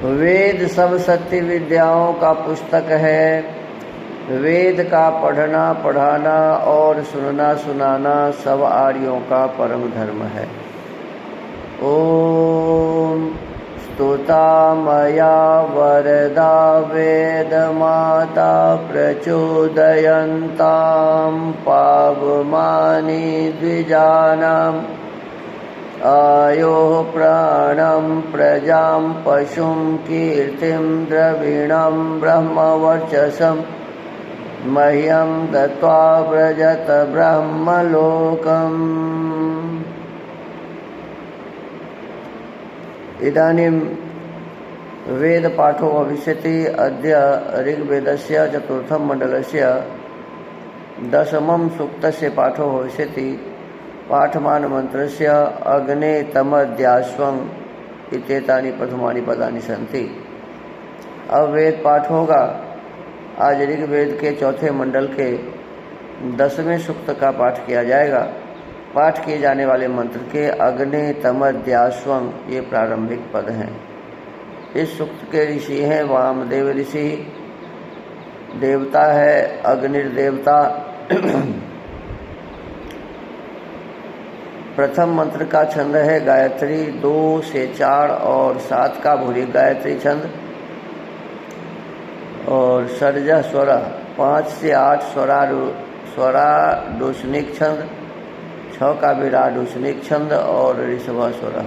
वेद सब सत्य विद्याओं का पुस्तक है। वेद का पढ़ना पढ़ाना और सुनना सुनाना सब आर्यों का परम धर्म है। ओम स्तुता मया वरदा वेद माता प्रचोदयन्तां पावमानि द्विजानाम् आयो प्राणं प्रजां पशुं कीर्तिं द्रविणं ब्रह्मवर्चसं मह्यं दत्त्वा व्रजत ब्रह्मलोकम्। इदानीं वेदपाठो भविष्यति। अद्य ऋग्वेदस्य चतुर्थं मण्डलस्य 10मं सूक्तस्य पाठो भविष्यति। पाठमान मंत्रस्य अग्ने तमद्याश्वं इत्येतानि प्रथमानि पदानि सन्ति। अब वेद पाठ होगा। आज ऋग्वेद के चौथे मंडल के 10वें सूक्त का पाठ किया जाएगा। पाठ किए जाने वाले मंत्र के अग्ने तमद्याश्वं ये प्रारंभिक पद हैं। इस सूक्त के ऋषि हैं वामदेव ऋषि, देवता है अग्निर्देवता। प्रथम मंत्र का छंद है गायत्री, 2 से 4 और 7 का भूरी गायत्री छंद, और षड्ज स्वरा 5 से 8 स्वराडुष्णिक छंद, 6 का विराडुष्णिक छंद और ऋषभ स्वरा।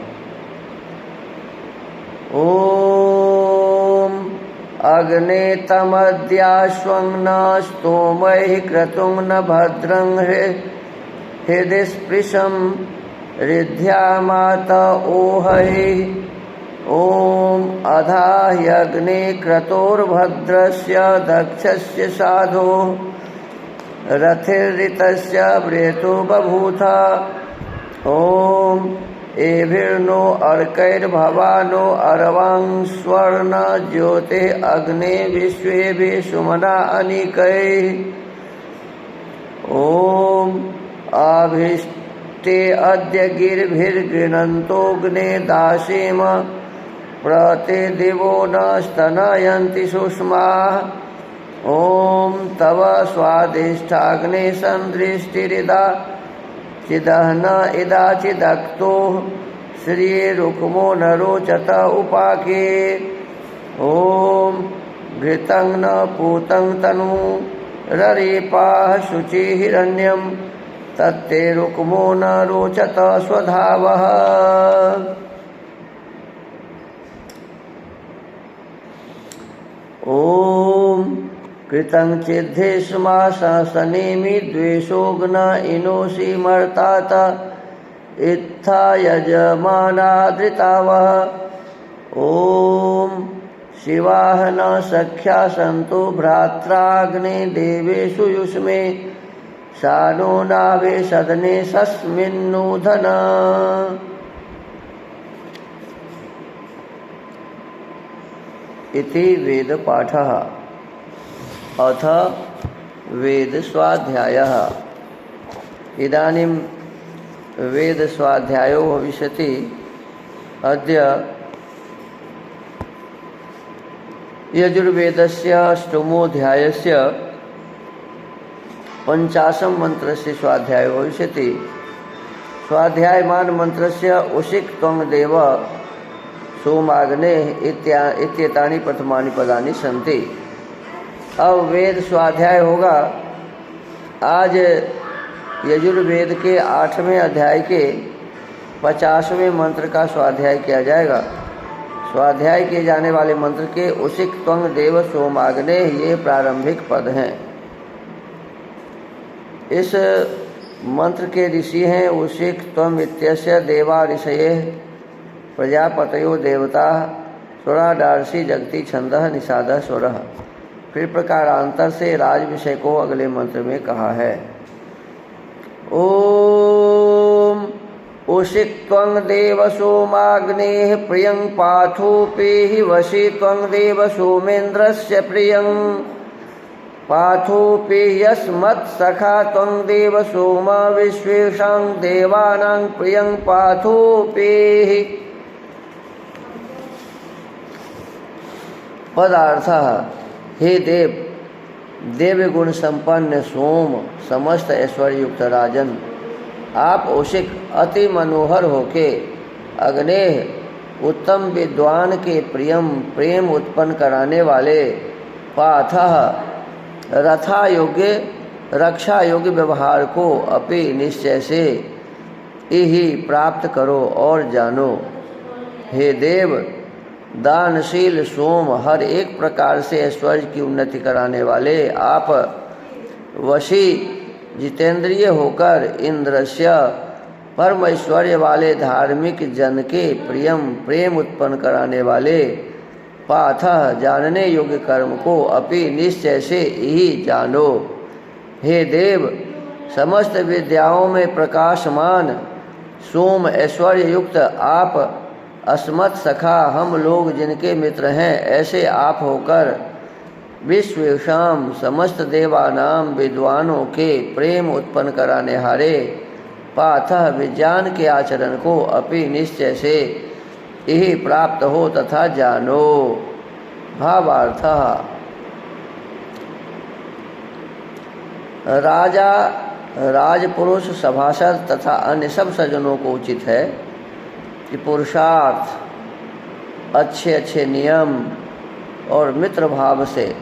ओम अग्ने तमद्याश्वं न स्तोमैः क्रतुं न भद्रं हृदि स्पृशं ऋद्ध्यामात ओहै। ओम अधाह्यग्ने क्रतोर्भद्रस्य दक्षस्य साधो रथिर्ऋतस्य व्रेतो बभूथा। ओम एभिर्नो अर्कैर्भवानो अरवां स्वर्ण ज्योते अग्ने विश्वेभिः सुमना अनिकैः। ओम आभिष्टे अद्य गिर्भिर्गृह्णन्तोऽग्ने दासीम प्रते दिवो न स्तनयन्ति सुष्माः। ओम तव स्वादिष्ठाग्ने सन्दृष्टिरिदा चिदहन इदा चिदक्तो श्रियेरुक्मो न रोचत उपाके। ओम घृतं न पूतं तनु ररेपाः शुचि हिरण्यं तत्ते रुक्मो न रोचत स्वधावः। ओम कृतं चिद्धेष्मा सनेमि द्वेषोग्न इनोषि मर्तात इत्था यजमानादृतावः। ओम शिवाः न सख्या सन्तो भ्रात्राग्ने देवेषु युष्मे सानो नाभे सदने सस्मिन्नूधन। इति वेद पाठः। अथ वेद स्वाध्यायः। इदानीं वेद स्वाध्यायो भविष्यति। अद्य यजुर्वेदस्य अष्टमोऽध्यायस्य 50 मंत्रस्य स्वाध्यायो भविष्यति। स्वाध्यायमान मंत्रस्य उशिक् त्वं देव सोमाग्ने इत्येतानि प्रथमानि पदानि सन्ति। अब वेद स्वाध्याय होगा। आज यजुर्वेद के 8वें अध्याय के 50वें मंत्र का स्वाध्याय किया जाएगा। स्वाध्याय किए जाने वाले मंत्र के उशिक् त्वं देव सोमाग्ने ये प्रारंभिक पद हैं। इस मंत्र के ऋषि हैं उशिक् त्वं इत्यस्य देवा ऋषयः प्रजापतयो देवता स्वराडार्षि जगति छंदः निषादः स्वरः। फिर प्रकारांतर से राज विषय को अगले मंत्र में कहा है। ओम उशिक् त्वं देव सोमाग्नेः प्रियं पाथोपेहि वशी त्वं देव सोमेन्द्रस्य प्रियं पाथोपेयस्मत्सखा त्वं देव सोम विश्वेषां देवानां प्रियं पाथोपेहि। पदार्थः, हे देव, देव गुण संपन्न सोम, समस्त ऐश्वर्य युक्त राजन, आप औशिक अति मनोहर होके अग्नेय उत्तम विद्वान के प्रेम उत्पन्न कराने वाले, पाथः रथा योग्य रक्षा योग्य व्यवहार को अपि निश्चय से ही प्राप्त करो और जानो। हे देव, दानशील सोम, हर एक प्रकार से ऐश्वर्य की उन्नति कराने वाले, आप वशी जितेंद्रिय होकर इंद्रस्य परम ऐश्वर्य वाले धार्मिक जन के प्रेम उत्पन्न कराने वाले, पाथः जानने योग्य कर्म को अपि निश्चय से ही जानो। हे देव, समस्त विद्याओं में प्रकाशमान सोम ऐश्वर्य युक्त आप अस्मत् सखा, हम लोग जिनके मित्र हैं ऐसे आप होकर विश्वेषाम समस्त देवानाम विद्वानों के प्रेम उत्पन्न कराने हारे, पाथः विज्ञान के आचरण को अपि निश्चय से यही प्राप्त हो तथा जानो। भावार्थः, राजा, राजपुरुष, सभासद तथा अन्य सब सज्जनों को उचित है कि पुरुषार्थ, अच्छे अच्छे नियम और मित्र भाव से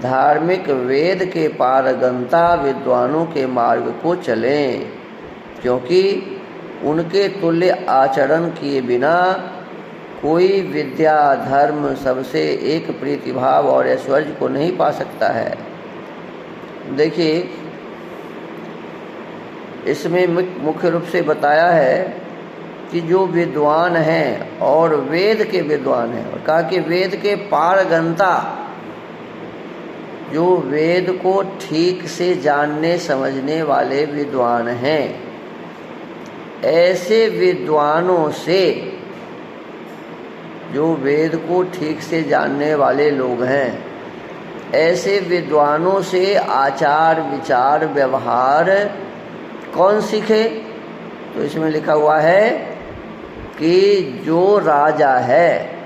धार्मिक वेद के पारगंता विद्वानों के मार्ग को चलें, क्योंकि उनके तुल्य आचरण किए बिना कोई विद्या धर्म सबसे एक प्रीतिभाव और ऐश्वर्य को नहीं पा सकता है। देखिए, इसमें मुख्य रूप से बताया है कि जो विद्वान हैं और वेद के विद्वान हैं, और कहा कि वेद के पारगंता, जो वेद को ठीक से जानने समझने वाले विद्वान हैं, ऐसे विद्वानों से, जो वेद को ठीक से जानने वाले लोग हैं, ऐसे विद्वानों से आचार विचार व्यवहार कौन सीखे? तो इसमें लिखा हुआ है कि जो राजा है,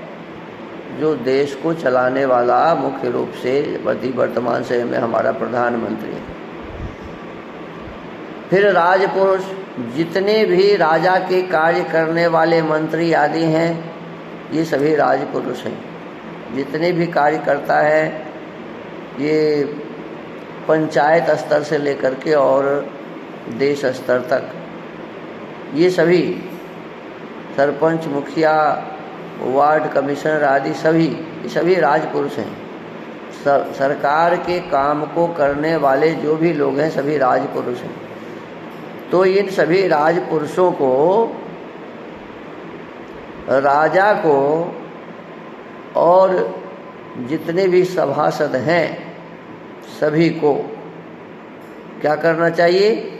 जो देश को चलाने वाला मुख्य रूप से वर्तमान समय में हमारा प्रधानमंत्री है, फिर राजपुरुष, जितने भी राजा के कार्य करने वाले मंत्री आदि हैं, ये सभी राजपुरुष हैं। जितने भी कार्य करता है, ये पंचायत स्तर से लेकर के और देश स्तर तक, ये सभी सरपंच, मुखिया, वार्ड कमिश्नर आदि सभी राजपुरुष हैं। सरकार के काम को करने वाले जो भी लोग हैं, सभी राजपुरुष हैं। तो इन सभी राजपुरुषों को, राजा को और जितने भी सभासद हैं, सभी को क्या करना चाहिए?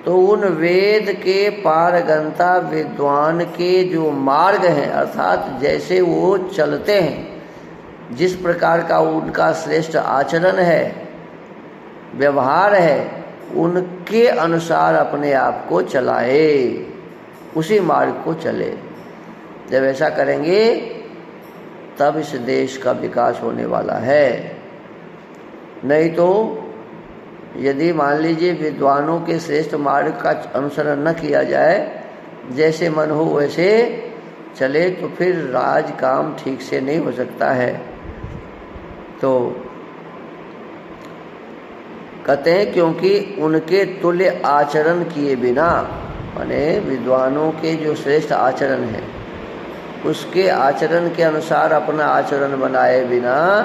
तो उन वेद के पारगंता विद्वान के जो मार्ग हैं, अर्थात जैसे वो चलते हैं, जिस प्रकार का उनका श्रेष्ठ आचरण है, व्यवहार है, उनके अनुसार अपने आप को चलाए, उसी मार्ग को चले। जब ऐसा करेंगे तब इस देश का विकास होने वाला है। नहीं तो यदि मान लीजिए विद्वानों के श्रेष्ठ मार्ग का अनुसरण न किया जाए, जैसे मन हो वैसे चले, तो फिर राज काम ठीक से नहीं हो सकता है। तो कहते हैं क्योंकि उनके तुल्य आचरण किए बिना, माने विद्वानों के जो श्रेष्ठ आचरण है, उसके आचरण के अनुसार अपना आचरण बनाए बिना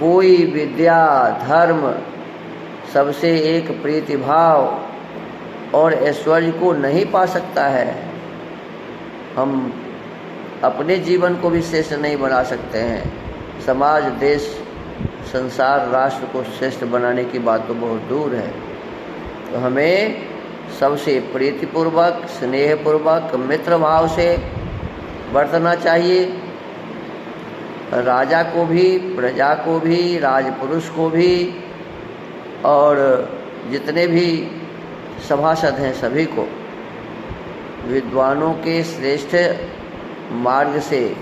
कोई विद्या धर्म सबसे एक प्रीतिभाव और ऐश्वर्य को नहीं पा सकता है। हम अपने जीवन को भी श्रेष्ठ नहीं बना सकते हैं। समाज, देश, संसार, राष्ट्र को श्रेष्ठ बनाने की बात तो बहुत दूर है। तो हमें सबसे प्रीतिपूर्वक, स्नेहपूर्वक, मित्र भाव से बरतना चाहिए। राजा को भी, प्रजा को भी, राजपुरुष को भी, और जितने भी सभासद हैं सभी को विद्वानों के श्रेष्ठ मार्ग से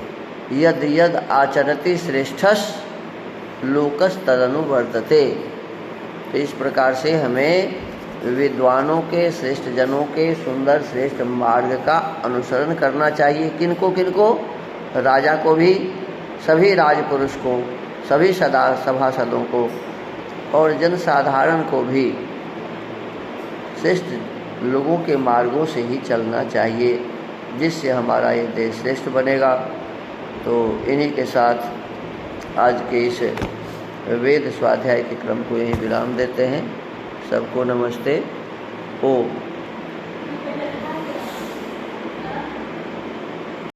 यद यद आचरति श्रेष्ठस लोकस तदनुवर्तते। तो इस प्रकार से हमें विद्वानों के, श्रेष्ठ जनों के सुंदर श्रेष्ठ मार्ग का अनुसरण करना चाहिए। किनको किनको? राजा को भी, सभी राजपुरुष को, सभी सभासदों को और जनसाधारण को भी श्रेष्ठ लोगों के मार्गों से ही चलना चाहिए, जिससे हमारा ये देश श्रेष्ठ बनेगा। तो इन्हीं के साथ आज के इस वेद स्वाध्याय के क्रम को यहीं विराम देते हैं। सबको नमस्ते। ओम।